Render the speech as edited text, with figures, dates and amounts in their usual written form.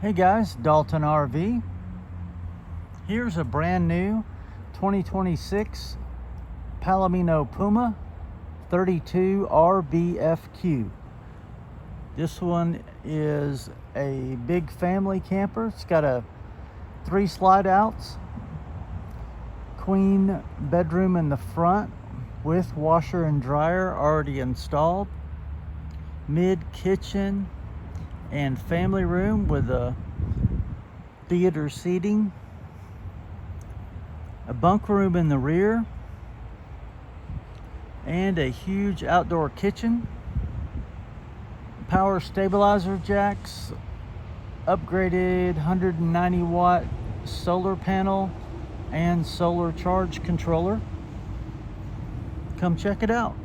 Hey guys, Dalton RV. Here's a brand new 2026 Palomino Puma 32RBFQ. This one is a big family camper. It's got 3 slide outs, queen bedroom in the front with washer and dryer already installed, mid kitchen and family room with a theater seating, a bunk room in the rear, and a huge outdoor kitchen, power stabilizer jacks, upgraded 190 watt solar panel and solar charge controller. Come check it out.